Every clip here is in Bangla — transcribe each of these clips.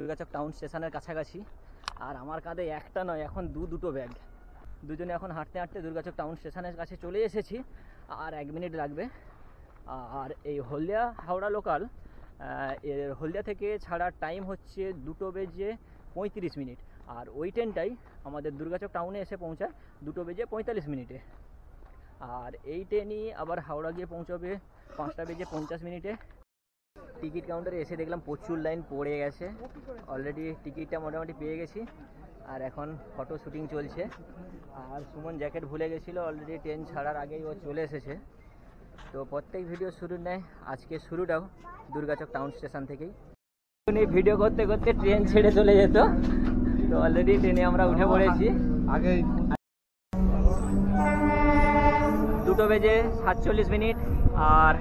দুর্গাচক টাউন স্টেশনের কাছাকাছি। আর আমার কাঁধে একটা নয়, এখন দুটো ব্যাগ। দুজনে এখন হাঁটতে হাঁটতে দুর্গাচক টাউন স্টেশনের কাছে চলে এসেছি। আর 1 মিনিট লাগবে। আর এই হলদিয়া হাওড়া লোকাল, এর হলদিয়া থেকে ছাড়ার টাইম হচ্ছে 2:35। আর ওই ট্রেনটাই আমাদের দুর্গাচক টাউনে এসে পৌঁছায় 2:45। আর এই ট্রেনই আবার হাওড়া গিয়ে পৌঁছবে 5:50। টিকিট কাউন্টারে এসে দেখলাম প্রচুর লাইন পড়ে গেছে। অলরেডি টিকিটটা মোটামুটি পেয়ে গেছি। আর এখন ফটো শ্যুটিং চলছে। আর সুমন জ্যাকেট ভুলে গেছিলো, অলরেডি ট্রেন ছাড়ার আগেই ও চলে এসেছে। তো প্রত্যেক ভিডিও শুরুর নেয় আজকে শুরুটাও দুর্গাচক টাউন স্টেশন থেকেই। ভিডিও করতে করতে ট্রেন ছেড়ে চলে যেত। তো অলরেডি ট্রেনে আমরা উঠে পড়েছি। আগে 2:47। আর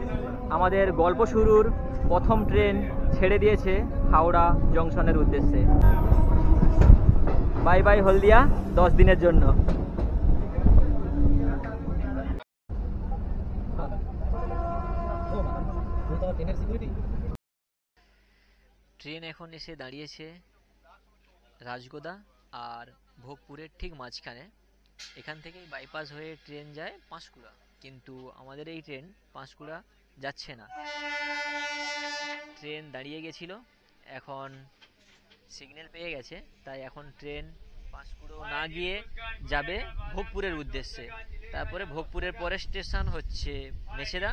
আমাদের গল্প শুরুর প্রথম ট্রেন ছেড়ে দিয়েছে হাওড়া জংশনের উদ্দেশ্যে। বাই বাই হলদিয়া, 10 দিনের জন্য। ট্রেন এখন এসে দাঁড়িয়েছে রাজগোদা আর ভোগপুরের ঠিক মাঝখানে। এখান থেকেই বাইপাস হয়ে ট্রেন যায় পাঁশকুড়া, কিন্তু আমাদের এই ট্রেন পাঁশকুড়া যাচ্ছে না। ট্রেন দাঁড়িয়ে গেছিল, এখন সিগন্যাল পেয়ে গেছে, তাই এখন ট্রেন পাঁশকুড়া না গিয়ে যাবে ভোগপুরের উদ্দেশ্যে। তারপরে ভোগপুরের পরের স্টেশন হচ্ছে মেছেদা।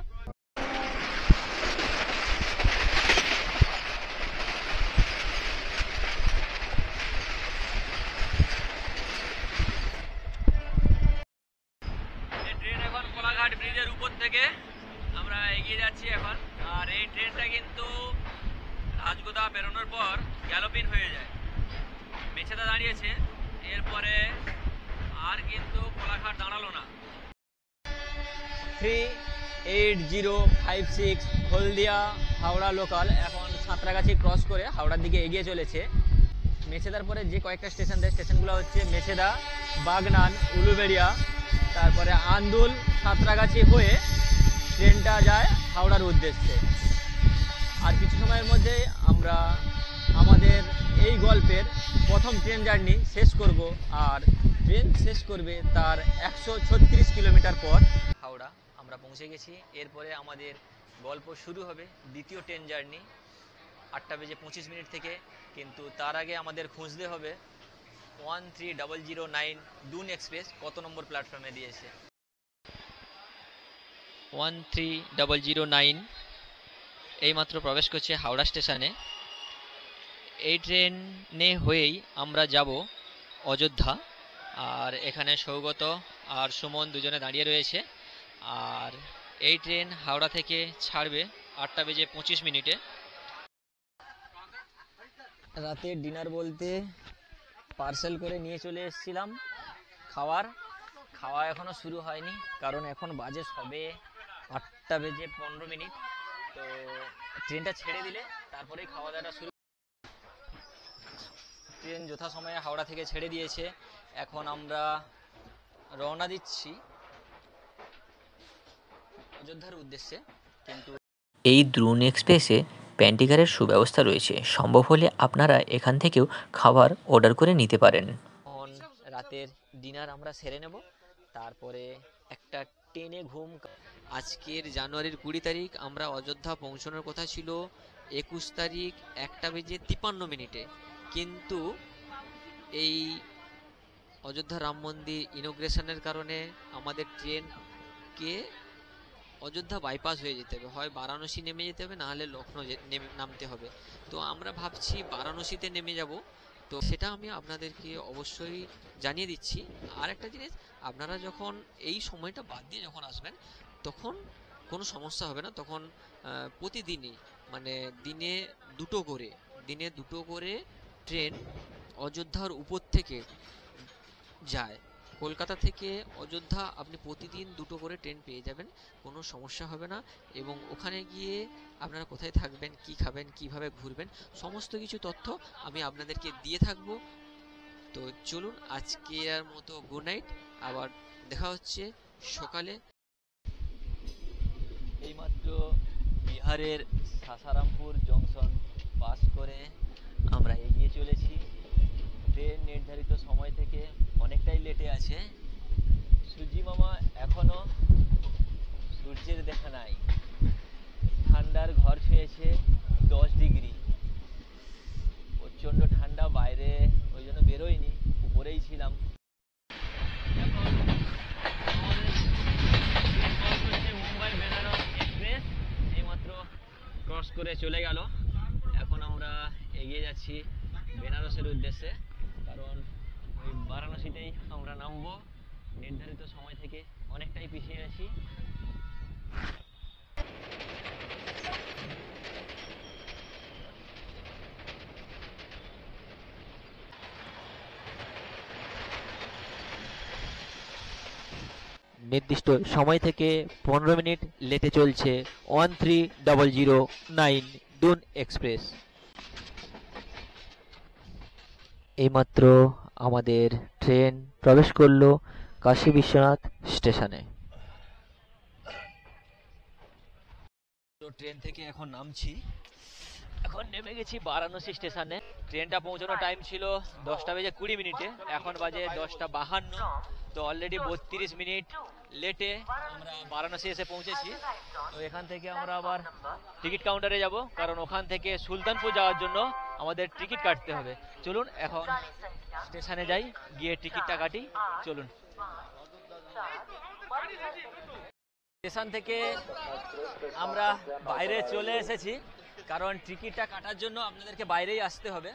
ট্রেন এখন কোলাঘাট ব্রিজের উপর থেকে আমরা এগিয়ে যাচ্ছি এখন। আর এই ট্রেনটা কিন্তু রাজগোদা বেরোনোর পর গ্যালোপিন হয়ে যায়। মেছেদা দাঁড়িয়েছে, এরপরে আর কিন্তু কোলাঘাট দাঁড়ালো না। 38056 হলদিয়া হাওড়া লোকাল এখন সাঁতরাগাছি ক্রস করে হাওড়ার দিকে এগিয়ে চলেছে। মেছেদার পরে যে কয়েকটা স্টেশন দেয়, স্টেশনগুলো হচ্ছে মেছেদা, বাগনান, উলুবেড়িয়া, তারপরে আন্দুল, সাঁতরাগাছি হয়ে ট্রেনটা যায় হাওড়ার উদ্দেশ্যে। আর কিছু সময়ের মধ্যে আমরা আমাদের এই গল্পের প্রথম ট্রেন জার্নি শেষ করব। আর ট্রেন শেষ করবে তার 136 কিলোমিটার পর হাওড়া আমরা পৌঁছে গেছি। এরপরে আমাদের গল্প শুরু হবে দ্বিতীয় ট্রেন জার্নি 8:25 থেকে। কিন্তু তার আগে আমাদের খুঁজতে হবে 13009 দুন এক্সপ্রেস কত নম্বর প্ল্যাটফর্মে দিয়েছে। 13009 এইমাত্র প্রবেশ করছে হাওড়া স্টেশনে। এই ট্রেনে হয়েই আমরা যাব অযোধ্যা। আর এখানে সৌগত আর সুমন দুজনে দাঁড়িয়ে রয়েছে। আর এই ট্রেন হাওড়া থেকে ছাড়বে 8:25। রাতের ডিনার বলতে পার্সেল করে নিয়ে চলে এসেছিলাম খাওয়া এখনও শুরু হয়নি, কারণ এখন বাজে সবে 8:15। তো ট্রেনটা ছেড়ে দিলে তারপরেই খাওয়া দাওয়াটা শুরু। ট্রেন যথাসময়ে হাওড়া থেকে ছেড়ে দিয়েছে। এখন আমরা রওনা দিচ্ছি অযোধ্যার উদ্দেশ্যে। কিন্তু এই দ্রুন এক্সপ্রেসে প্যান্টিকারের সুব্যবস্থা রয়েছে, সম্ভব হলে আপনারা এখান থেকেও খাবার অর্ডার করে নিতে পারেন। রাতের ডিনার আমরা সেরে নেব, তারপরে একটা ট্রেনে ঘুম। আজকের জানুয়ারির 20 তারিখ, আমরা অযোধ্যা পৌঁছানোর কথা ছিল 21 তারিখ 1:53। কিন্তু এই অযোধ্যা রাম মন্দির ইনোগ্রেশনের কারণে আমাদের ট্রেনকে অযোধ্যা বাইপাস হয়ে যেতে হবে, হয় বারাণসী নেমে যেতে হবে, না হলে লখনৌ নামতে হবে। তো আমরা ভাবছি বারাণসীতে নেমে যাব। তো সেটা আমি আপনাদেরকে অবশ্যই জানিয়ে দিচ্ছি। আর একটা জিনিস, আপনারা যখন এই সময়টা বাদ দিয়ে যখন আসবেন তখন কোনো সমস্যা হবে না। তখন প্রতিদিনই মানে দিনে দুটো করে ট্রেন অযোধ্যার উপর থেকে যায়। কলকাতা থেকে অযোধ্যা আপনি প্রতিদিন দুটো করে ট্রেন পেয়ে যাবেন, কোনো সমস্যা হবে না। এবং ওখানে গিয়ে আপনারা কোথায় থাকবেন, কি খাবেন, কিভাবে ঘুরবেন, সমস্ত কিছু তথ্য আমি আপনাদেরকে দিয়ে থাকব। তো চলুন, আজকের মতো গুড নাইট, আবার দেখা হচ্ছে সকালে। এইমাত্র বিহারের সাসারামপুর জংশন পাস করে আমরা এগিয়ে চলে গেল। এখন আমরা এগিয়ে যাচ্ছি বেনারসের উদ্দেশ্যে, কারণ ওই বারাণসীতেই আমরা নামবো। নির্ধারিত সময় থেকে অনেকটাই পিছিয়ে আছি। নির্দিষ্ট সময় থেকে 15 মিনিট লেটে চলছে 13009 দুন এক্সপ্রেস। এইমাত্র আমাদের ট্রেন প্রবেশ করলো কাশী বিশ্বনাথ স্টেশনে। তো ট্রেন থেকে এখন নামছি, এখন নেমে গেছি বারাণসী স্টেশনে। ট্রেনটা পৌঁছানোর টাইম ছিল 10:20 এখন বাজে 10:52। তো অলরেডি 32 মিনিট লেটে আমরা বারাণসী এসে পৌঁছেছি। তো এখান থেকে আমরা আবার টিকিট কাউন্টারে যাব, কারণ ওখান থেকে সুলতানপুর যাওয়ার জন্য আমাদের টিকিট কাটতে হবে। চলুন এখন স্টেশনে যাই, গিয়ে টিকিটটা কাটি। চলুন। স্টেশন থেকে আমরা বাইরে চলে এসেছি, কারণ টিকিটটা কাটার জন্য আপনাদেরকে বাইরেই আসতে হবে,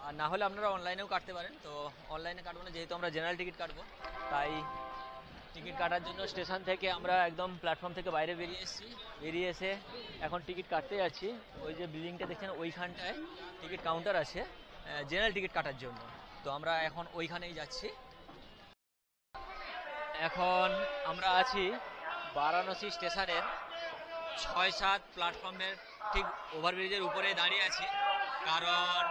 আর না হলে আপনারা অনলাইনেও কাটতে পারেন। তো অনলাইনে কাটবো না, যেহেতু আমরা জেনারেল টিকিট কাটবো, তাই টিকিট কাটার জন্য স্টেশন থেকে আমরা একদম প্ল্যাটফর্ম থেকে বাইরে বেরিয়ে এসেছি। বেরিয়ে এসে এখন টিকিট কাটতে যাচ্ছি। ওই যে বিল্ডিংটা দেখছেন ওইখানটায় টিকিট কাউন্টার আছে জেনারেল টিকিট কাটার জন্য। তো আমরা এখন ওইখানেই যাচ্ছি। এখন আমরা আছি বারাণসী স্টেশনের 6-7 প্ল্যাটফর্মের ঠিক ওভারব্রিজের উপরে দাঁড়িয়ে আছি, কারণ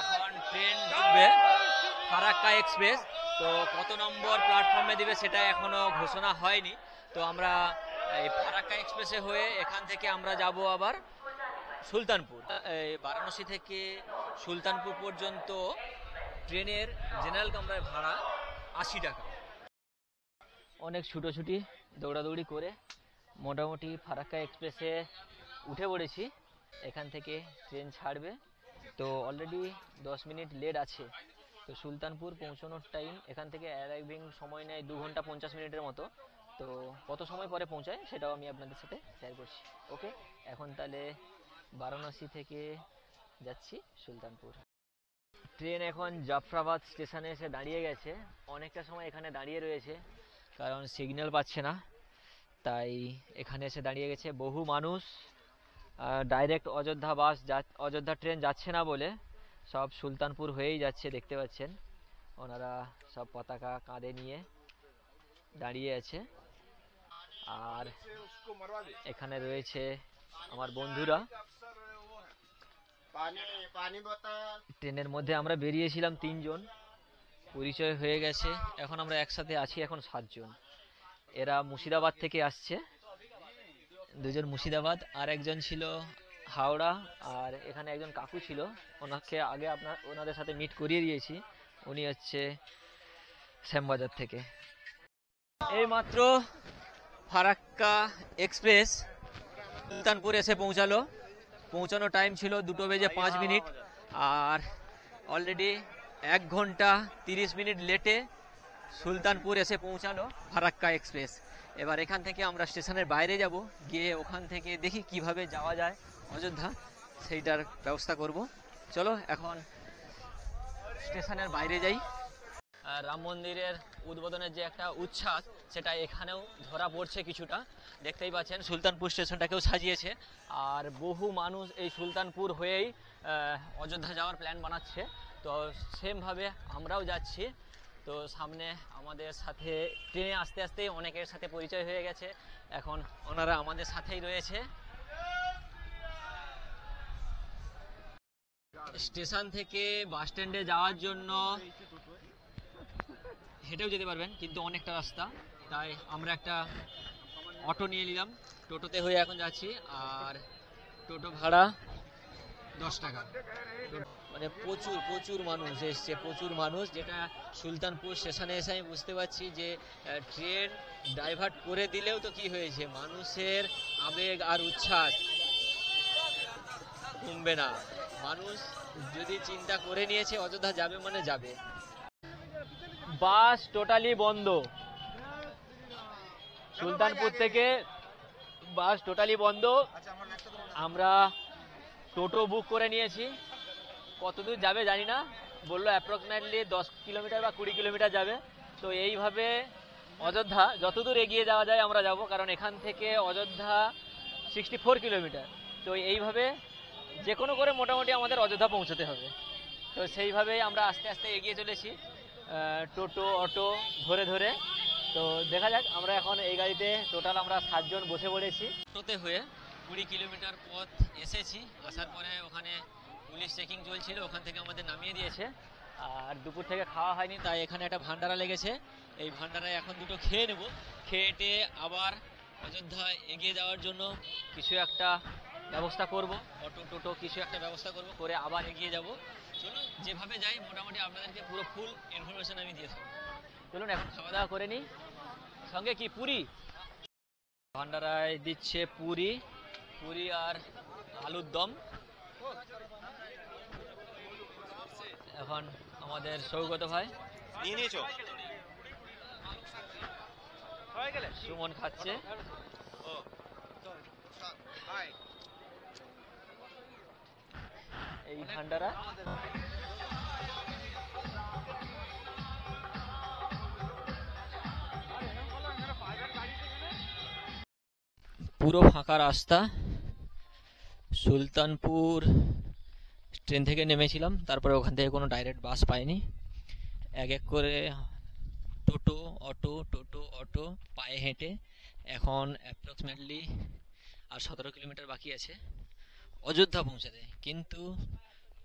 এখন ট্রেন ঢুকবে ফারাক্কা এক্সপ্রেস। তো কত নম্বর প্ল্যাটফর্মে দিবে সেটা এখনো ঘোষণা হয়নি। তো আমরা এই ফারাক্কা এক্সপ্রেসে হয়ে এখান থেকে আমরা যাব আবার সুলতানপুর। এই বারাণসী থেকে সুলতানপুর পর্যন্ত ট্রেনের জেনারেল কামরার ভাড়া 80 টাকা। অনেক ছুটোছুটি দৌড়াদৌড়ি করে মোটামুটি ফারাক্কা এক্সপ্রেসে উঠে পড়েছি। এখান থেকে ট্রেন ছাড়বে, তো অলরেডি 10 মিনিট লেট আছে। তো সুলতানপুর পৌঁছানোর টাইম এখান থেকে অ্যারাইভিং সময় নেয় 2 ঘন্টা 50 মিনিটের মতো। তো কত সময় পরে পৌঁছায় সেটাও আমি আপনাদের সাথে শেয়ার করছি। ওকে, এখন তাহলে বারাণসী থেকে যাচ্ছি সুলতানপুর। ট্রেন এখন জাফরাবাদ স্টেশনে এসে দাঁড়িয়ে গেছে। অনেকটা সময় এখানে দাঁড়িয়ে রয়েছে, কারণ সিগন্যাল পাচ্ছে না, তাই এখানে এসে দাঁড়িয়ে গেছে। বহু মানুষ ডাইরেক্ট অযোধ্যা ট্রেন যাচ্ছে না বলে সব সুলতানপুর হয়েই যাচ্ছে, দেখতে পাচ্ছেন। ওনারা সব পতাকা কাঁধে নিয়ে দাঁড়িয়ে আছে। আর এখানে রয়েছে আমার বন্ধুরা। ট্রেনের মধ্যে আমরা বেরিয়েছিলাম 3 জন, পরিচয় হয়ে গেছে। এখন আমরা একসাথে আছি এখন 7 জন। এরা মুর্শিদাবাদ থেকে আসছে, 2 জন মুর্শিদাবাদ, আর একজন ছিল হাওড়া, আর এখানে একজন কাকু ছিল, ওনাকে আগে ওনাদের সাথে মিট করিয়ে দিয়েছি। উনি হচ্ছে শ্যামবাজার থেকে। এই মাত্র ফারাক্কা এক্সপ্রেস সুলতানপুর এসে পৌঁছালো। পৌঁছানোর টাইম ছিল 2:05, আর অলরেডি 1 ঘন্টা 30 মিনিট লেটে সুলতানপুর এসে পৌঁছালো ফারাক্কা এক্সপ্রেস। এবার এখান থেকে আমরা স্টেশনের বাইরে যাব, গিয়ে ওখান থেকে দেখি কিভাবে যাওয়া যায় অযোধ্যা, সেইটার ব্যবস্থা করব। চলো এখন স্টেশনের বাইরে যাই। রাম মন্দিরের উদ্বোধনের যে একটা উচ্ছ্বাস, সেটা এখানেও ধরা পড়ছে কিছুটা। দেখতেই পাচ্ছেন সুলতানপুর স্টেশনটাকেও সাজিয়েছে, আর বহু মানুষ এই সুলতানপুর হয়েই অযোধ্যা যাওয়ার প্ল্যান বানাচ্ছে। তো সেমভাবে আমরাও যাচ্ছি। তো সামনে আমাদের সাথে ট্রেনে আস্তে আস্তে অনেকের সাথে পরিচয় হয়ে গেছে, এখন ওনারা আমাদের সাথেই রয়েছে। স্টেশন থেকে বাস স্ট্যান্ডে যাওয়ার জন্য হেঁটেও যেতে পারবেন, কিন্তু অনেকটা রাস্তা, তাই আমরা একটা অটো নিয়ে নিলাম। টোটোতে হয়ে এখন যাচ্ছি, আর টোটো ভাড়া 10 টাকা। মানে প্রচুর প্রচুর মানুষ এসছে, প্রচুর মানুষ, যেটা সুলতানপুর স্টেশনে এসে আমি বুঝতে পারছি যে ট্রেন ডাইভার্ট করে দিলেও তো কি হয়েছে, মানুষের আবেগ আর উচ্ছ্বাস কমবে না। মানুষ যদি চিন্তা করে নিয়েছে অযোধ্যা যাবে মানে যাবে। বাস টোটালি বন্ধ, সুলতানপুর থেকে বাস টোটালি বন্ধ। আমরা টোটো বুক করে নিয়েছি। কতদূর যাবে জানি না, বললো অ্যাপ্রক্সিমেটলি 10 কিলোমিটার বা 20 কিলোমিটার যাবে। তো এইভাবে অযোধ্যা যতদূর এগিয়ে যাওয়া যায় আমরা যাব, কারণ এখান থেকে অযোধ্যা 64 কিলোমিটার। তো এইভাবে যে কোনো করে মোটামুটি আমাদের অযোধ্যা পৌঁছতে হবে। তো সেইভাবেই আমরা আস্তে আস্তে এগিয়ে চলেছি, টোটো অটো ধরে ধরে। তো দেখা যাক, আমরা এখন এই গাড়িতে টোটাল আমরা 7 জন বসে পড়েছি। টোটোতে হয়ে 20 কিলোমিটার পথ এসেছি। আসার পরে ওখানে পুলিশ চেকিং চলছিল, ওখান থেকে আমাদের নামিয়ে দিয়েছে। আর দুপুর থেকে খাওয়া হয়নি, তাই এখানে একটা ভান্ডারা লেগেছে। এই ভান্ডারায় এখন দুটো খেয়ে নেব, খেয়ে আবার অযোধ্যা এগিয়ে যাওয়ার জন্য কিছু একটা ব্যবস্থা করব, অটো টোটো কিছু একটা ব্যবস্থা করব, করে আবার এগিয়ে যাব। চলুন যেভাবে যাই মোটামুটি আপনাদেরকে পুরো ফুল ইনফরমেশন আমি দিয়ে থাকবো। চলুন এখন খাওয়া দাওয়া করে নিই। সঙ্গে কি পুরি, ভান্ডারায় দিচ্ছে পুরি, পুরি আর আলুর দম। এখন আমাদের সৌগত ভাই নিয়ে নিয়েছো? সুমন খাচ্ছে। এই ভান্ডারা পুরো ফাঁকা রাস্তা। সুলতানপুর ট্রেন থেকে নেমেছিলাম, তারপরে ওখান থেকে কোনো ডাইরেক্ট বাস পাইনি। এক এক করে টোটো অটো পায়ে হেঁটে এখন অ্যাপ্রক্সিমেটলি আর 17 কিলোমিটার বাকি আছে অযোধ্যা পৌঁছাতে। কিন্তু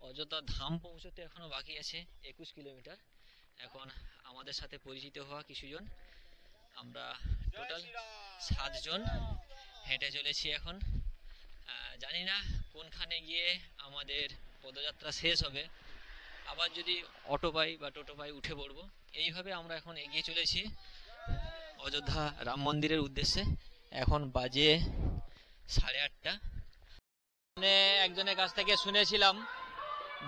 অযোধ্যা ধাম পৌঁছতে এখনো বাকি আছে 21 কিলোমিটার। এখন আমাদের সাথে পরিচিত হওয়া কিছুজন, আমরা টোটাল 7 জন হেঁটে চলেছি এখন। জানি না কোনখানে গিয়ে আমাদের পদযাত্রা শেষ হবে, আবার যদি অটো পাই বা টোটো পাই উঠে পড়বো। এইভাবে আমরা এখন এগিয়ে চলেছি অযোধ্যা রাম মন্দিরের উদ্দেশ্যে। এখন বাজে 8:30। মানে একজনের কাছ থেকে শুনেছিলাম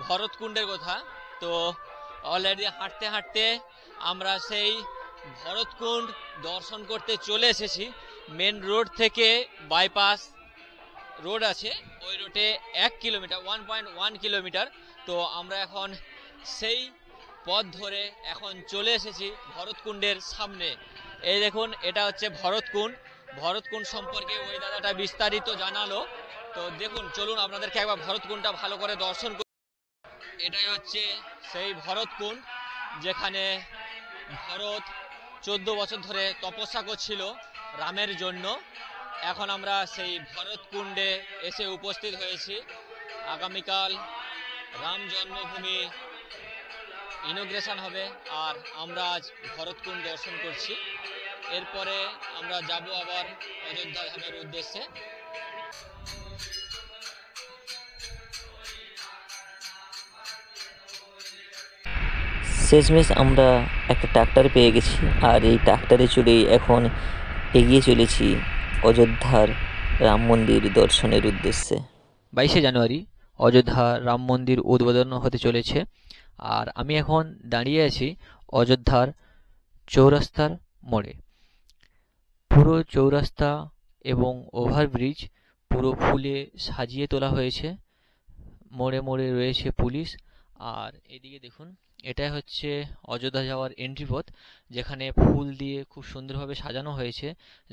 ভরতকুণ্ডের কথা। তো অলরেডি হাঁটতে হাঁটতে আমরা সেই ভরতকুণ্ড দর্শন করতে চলে এসেছি। মেন রোড থেকে বাইপাস রোড আছে, ওই রোডে 1 কিলোমিটার 1.1 কিলোমিটার। তো আমরা এখন সেই পথ ধরে এখন চলে এসেছি ভরতকুণ্ডের সামনে। এই দেখুন, এটা হচ্ছে ভরতকুণ্ড। ভরতকুণ্ড সম্পর্কে ওই দাদাটা বিস্তারিত জানালো। তো দেখুন, চলুন আপনাদেরকে একবার ভরতকুণ্ডটা ভালো করে দর্শন করি। এটাই হচ্ছে সেই ভরতকুণ্ড, যেখানে ভরত 14 বছর ধরে তপস্যা করছিল রামের জন্য। এখন আমরা সেই ভরতকুণ্ডে এসে উপস্থিত হয়েছি। আগামীকাল রাম জন্মভূমি ইনোগ্রেশন হবে, আর আমরা আজ ভরতকুণ্ড দর্শন করছি। এরপরে আমরা যাব আবার অযোধ্যা ধামের উদ্দেশ্যে। শেষমেশ আমরা একটা ট্রাক্টর পেয়ে গেছি, আর এই ট্রাক্টরে চড়েই এখন এগিয়ে চলেছি অযোধ্যার রাম মন্দির দর্শনের উদ্দেশ্যে। 22শে জানুয়ারি অযোধ্যা রাম মন্দির উদ্বোধন হতে চলেছে, আর আমি এখন দাঁড়িয়ে আছি অযোধ্যার চৌরাস্তার মোড়ে। পুরো চৌরাস্তা এবং ওভারব্রিজ পুরো ফুলে সাজিয়ে তোলা হয়েছে। মোড়ে মোড়ে রয়েছে পুলিশ। আর এদিকে দেখুন, এটা হচ্ছে অযোধ্যা যাওয়ার এন্ট্রি পথ, যেখানে ফুল দিয়ে খুব সুন্দরভাবে সাজানো হয়েছে,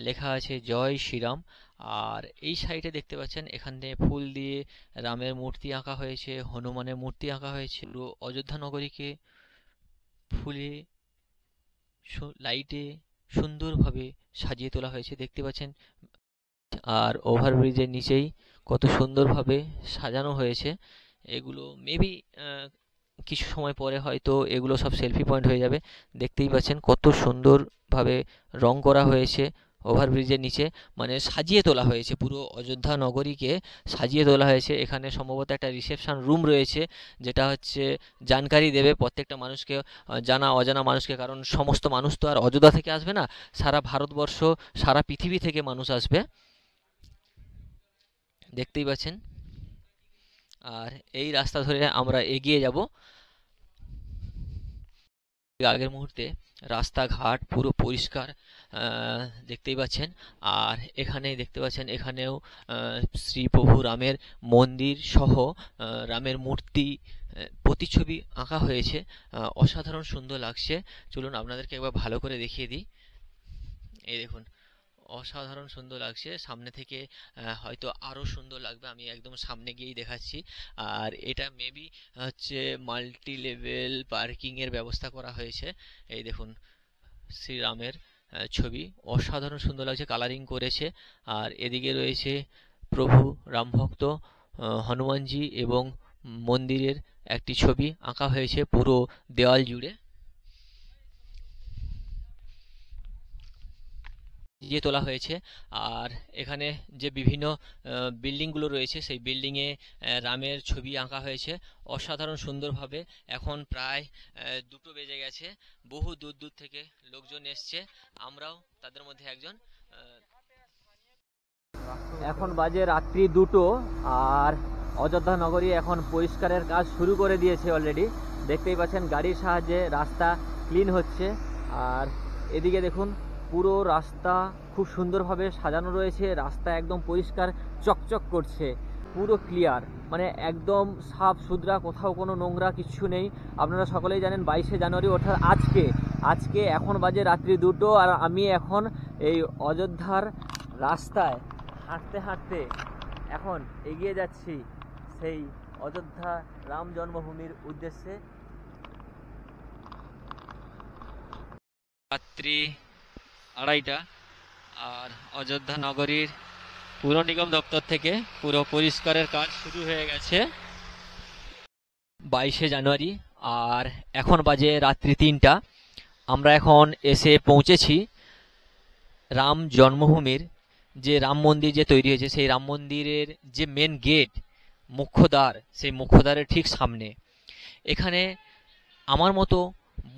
লেখা আছে জয় শ্রীরাম। আর এই সাইডে দেখতে পাচ্ছেন, এখানে ফুল দিয়ে রামের মূর্তি আঁকা হয়েছে, হনুমানের মূর্তি আঁকা হয়েছে। পুরো অযোধ্যা নগরীকে ফুলে লাইটে সুন্দরভাবে সাজিয়ে তোলা হয়েছে, দেখতে পাচ্ছেন। আর ওভারব্রিজের নিচেই কত সুন্দরভাবে সাজানো হয়েছে। এগুলো মেবি কিছু সময় পরে হয়তো এগুলো সব সেলফি পয়েন্ট হয়ে যাবে। দেখতেই পাচ্ছেন কত সুন্দরভাবে রং করা হয়েছে ওভারব্রিজের নিচে, মানে সাজিয়ে তোলা হয়েছে পুরো অযোধ্যা নগরীকে সাজিয়ে তোলা হয়েছে। এখানে সম্ভবত একটা রিসেপশন রুম রয়েছে, যেটা হচ্ছে জানকারি দেবে প্রত্যেকটা মানুষকে, জানা অজানা মানুষকে। কারণ সমস্ত মানুষ তো আর অযোধ্যা থেকে আসবে না, সারা ভারতবর্ষ সারা পৃথিবী থেকে মানুষ আসবে, দেখতেই পাচ্ছেন। আর এই রাস্তা ধরে আমরা এগিয়ে যাব। আগের মুহূর্তে রাস্তাঘাট পুরো পরিষ্কার দেখতেই পাচ্ছেন। আর এখানে দেখতে পাচ্ছেন এখানেও শ্রী প্রভু রামের মন্দির সহ রামের মূর্তি প্রতিচ্ছবি আঁকা হয়েছে। অসাধারণ সুন্দর লাগছে। চলুন আপনাদেরকে একবার ভালো করে দেখিয়ে দিই। এই দেখুন, অসাধারণ সুন্দর লাগছে। সামনে থেকে হয়তো আরো সুন্দর লাগবে, আমি একদম সামনে গিয়েই দেখাচ্ছি। আর এটা মেবি হচ্ছে মাল্টি লেভেল পার্কিং এর ব্যবস্থা করা হয়েছে। এই দেখুন শ্রীরামের ছবি, অসাধারণ সুন্দর লাগছে, কালারিং করেছে। আর এদিকে রয়েছে প্রভু রামভক্ত হনুমানজি এবং মন্দিরের একটি ছবি আঁকা হয়েছে পুরো দেওয়াল জুড়ে। দিয়ে তোলা হয়েছে। আর এখানে যে বিভিন্ন বিল্ডিংগুলো রয়েছে সেই বিল্ডিংয়ে রামের ছবি আঁকা হয়েছে অসাধারণ সুন্দরভাবে। এখন প্রায় 2টো বেজে গেছে, বহু দূর দূর থেকে লোকজন এসছে, আমরাও তাদের মধ্যে একজন। এখন বাজে রাত্রি 2টো, আর অযোধ্যা নগরী এখন পরিষ্কারের কাজ শুরু করে দিয়েছে অলরেডি। দেখতেই পাচ্ছেন গাড়ির সাহায্যে রাস্তা ক্লিন হচ্ছে। আর এদিকে দেখুন পুরো রাস্তা খুব সুন্দরভাবে সাজানো রয়েছে, রাস্তা একদম পরিষ্কার চকচক করছে, পুরো ক্লিয়ার, মানে একদম সাফ সুতরা, কোথাও কোনো নোংরা কিচ্ছু নেই। আপনারা সকলেই জানেন 22শে জানুয়ারি অর্থাৎ আজকে এখন বাজে রাত্রি 2টো, আর আমি এখন এই অযোধ্যার রাস্তায় হাঁটতে হাঁটতে এখন এগিয়ে যাচ্ছি সেই অযোধ্যা রাম জন্মভূমির উদ্দেশ্যে। রাত্রি 2:30, আর অযোধ্যা নগরীর পুর নিগম দপ্তর থেকে পুরো পরিষ্কারের কাজ শুরু হয়ে গেছে 22শে জানুয়ারি, আর এখন বাজে রাত্রি 3টা। আমরা এখন এসে পৌঁছেছি রাম জন্মভূমির যে রাম মন্দির যে তৈরি হয়েছে সেই রাম মন্দিরের যে মেন গেট, মুখ্যদ্বার, সেই মুখ্যদ্বারের ঠিক সামনে। এখানে আমার মতো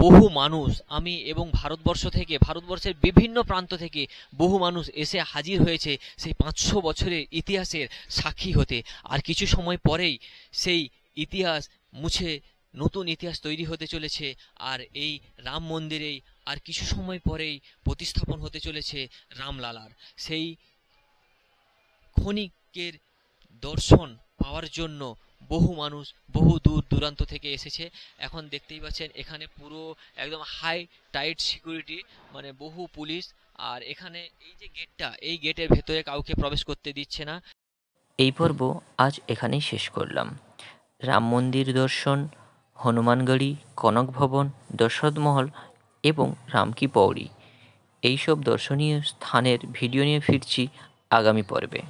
বহু মানুষ, আমি এবং ভারতবর্ষের বিভিন্ন প্রান্ত থেকে বহু মানুষ এসে হাজির হয়েছে সেই 500 বছরের ইতিহাসের সাক্ষী হতে। আর কিছু সময় পরেই সেই ইতিহাস মুছে নতুন ইতিহাস তৈরি হতে চলেছে। আর এই রাম মন্দিরেই আর কিছু সময় পরেই প্রতিস্থাপন হতে চলেছে রামলালার। সেই ক্ষণিকের দর্শন পাওয়ার জন্য বহু মানুষ বহু দূর দূরান্ত থেকে এসেছে। এখন দেখতেই পাচ্ছেন এখানে পুরো একদম হাই টাইট সিকিউরিটি, মানে বহু পুলিশ। আর এখানে এই যে গেটটা, এই গেটের ভেতরে কাউকে প্রবেশ করতে দিচ্ছে না। এই পর্ব আজ এখানেই শেষ করলাম। রাম মন্দির দর্শন, হনুমানগড়ি, কনক ভবন, দশরথ মহল এবং রামকি পৌড়ি, এইসব দর্শনীয় স্থানের ভিডিও নিয়ে ফিরছি আগামী পর্বে।